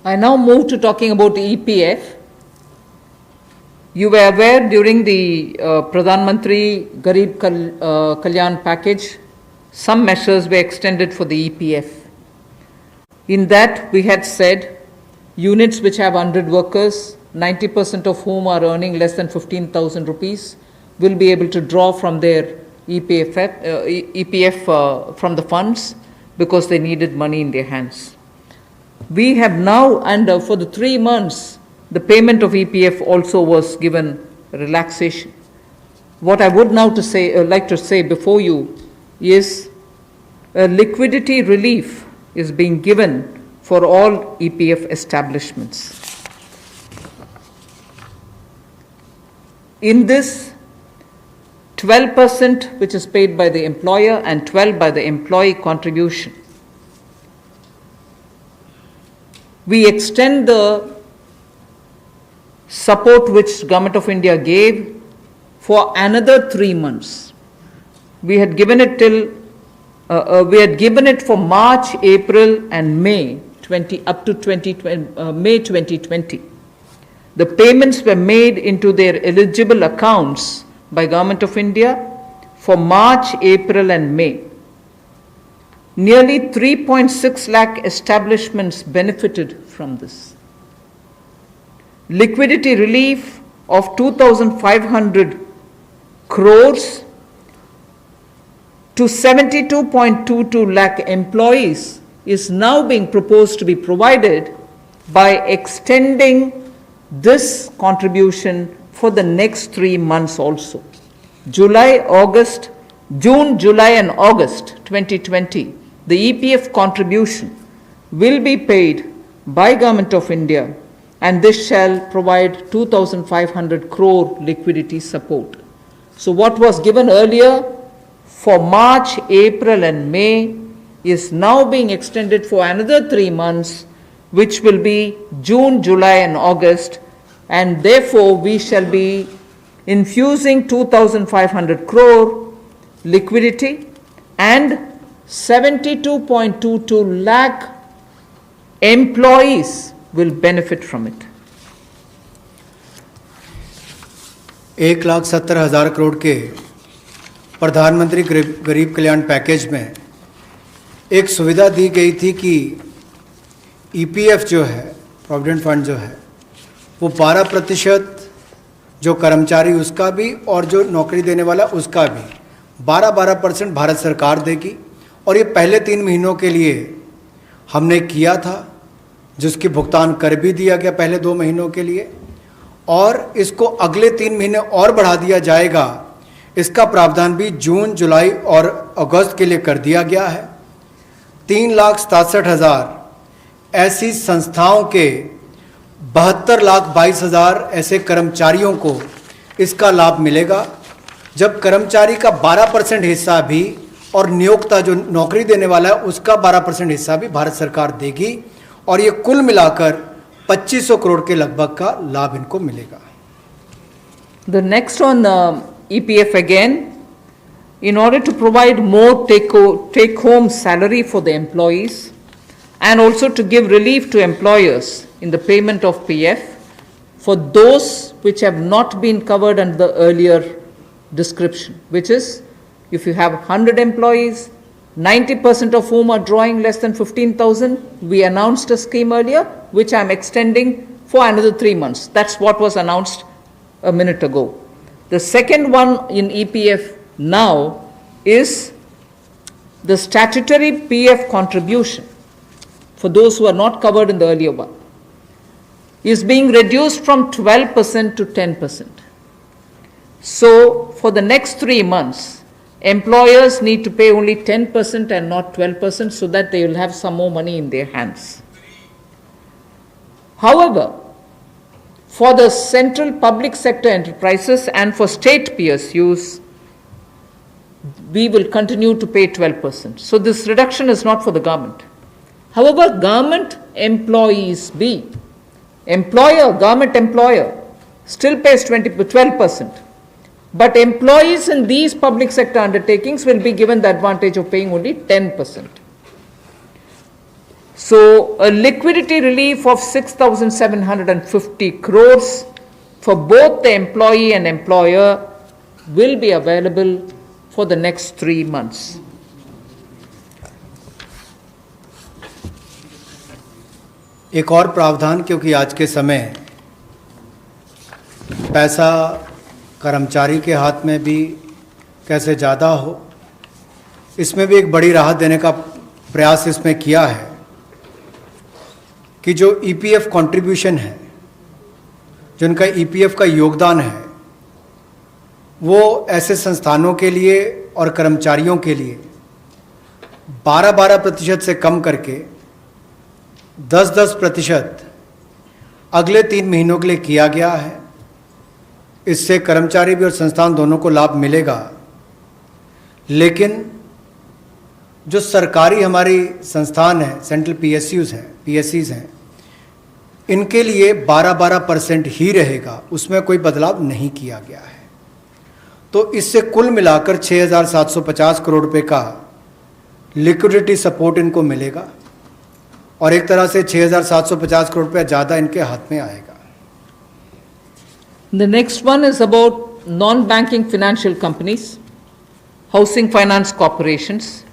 I now move to talking about EPF. You were aware during the Pradhan Mantri Garib Kalyan package, some measures were extended for the EPF. In that, we had said units which have 100 workers, 90% of whom are earning less than 15,000 rupees, will be able to draw from their EPF from the funds because they needed money in their hands. We have now, and for the 3 months, the payment of EPF also was given relaxation. What I would now like to say before you is a liquidity relief is being given for all EPF establishments. In this, 12% which is paid by the employer and 12% by the employee contribution. We extend the support which Government of India gave for another 3 months. We had given it for March, April, and May up to May 2020. The payments were made into their eligible accounts by Government of India for March, April, and May. Nearly 3.6 lakh establishments benefited from this. Liquidity relief of 2,500 crores to 72.22 lakh employees is now being proposed to be provided by extending this contribution for the next 3 months also. June, July, and August 2020, the EPF contribution will be paid by Government of India, and this shall provide 2,500 crore liquidity support. So what was given earlier for March, April, and May is now being extended for another 3 months, which will be June, July, and August, and therefore we shall be infusing 2,500 crore liquidity and 72.22 lakh employees will benefit from it. 1,70,000 crore के प्रधानमंत्री गरीब कल्याण package में एक सुविधा दी गई थी कि EPF जो है, प्रोविडेंट फंड जो है, वो 12% जो कर्मचारी उसका भी और जो नौकरी देने वाला उसका भी 12% भारत सरकार देगी। और ये पहले 3 महीनों के लिए हमने किया था, जिसकी भुगतान कर भी दिया गया पहले 2 महीनों के लिए, और इसको अगले 3 महीने और बढ़ा दिया जाएगा। इसका प्रावधान भी जून, जुलाई और अगस्त के लिए कर दिया गया है। 3,67,000 ऐसी संस्थाओं के 72,22,000 ऐसे कर्मचारियों को इसका लाभ मिलेगा, जब कर्मचारी का 12% हिस्सा भी और नियोक्ता जो नौकरी देने वाला है उसका 12% हिस्सा भी भारत सरकार देगी, और ये कुल मिलाकर 2,500 करोड़ के लगभग का लाभ इनको मिलेगा। The next on EPF again, in order to provide more take-home salary for the employees and also to give relief to employers in the payment of PF for those which have not been covered under the earlier description, which is if you have 100 employees, 90% of whom are drawing less than 15,000, we announced a scheme earlier, which I'm extending for another 3 months. That's what was announced a minute ago. The second one in EPF now is the statutory PF contribution for those who are not covered in the earlier one is being reduced from 12% to 10%. So for the next 3 months, employers need to pay only 10% and not 12% so that they will have some more money in their hands. However, for the central public sector enterprises and for state PSUs, we will continue to pay 12%. So this reduction is not for the government. However, government employees government employer still pays 12%. But employees in these public sector undertakings will be given the advantage of paying only 10%. So a liquidity relief of 6,750 crores for both the employee and employer will be available for the next 3 months. एक और प्रावधान, क्योंकि आज के समय पैसा कर्मचारी के हाथ में भी कैसे ज़्यादा हो, इसमें भी एक बड़ी राहत देने का प्रयास इसमें किया है कि जो ईपीएफ कंट्रीब्यूशन है, जिनका ईपीएफ का योगदान है, वो ऐसे संस्थानों के लिए और कर्मचारियों के लिए 12% से कम करके 10% अगले 3 महीनों के लिए किया गया है। इससे कर्मचारी भी और संस्थान दोनों को लाभ मिलेगा, लेकिन जो सरकारी हमारी संस्थान है, सेंट्रल पीएससीज हैं, इनके लिए 12% ही रहेगा, उसमें कोई बदलाव नहीं किया गया है। तो इससे कुल मिलाकर 6,750 करोड़ रुपए का लिक्विडिटी सपोर्ट इनको मिलेगा और एक तरह से 6,750 करोड़ रुपया ज़्यादा इनके हाथ में आएगा। The next one is about non-banking financial companies, housing finance corporations.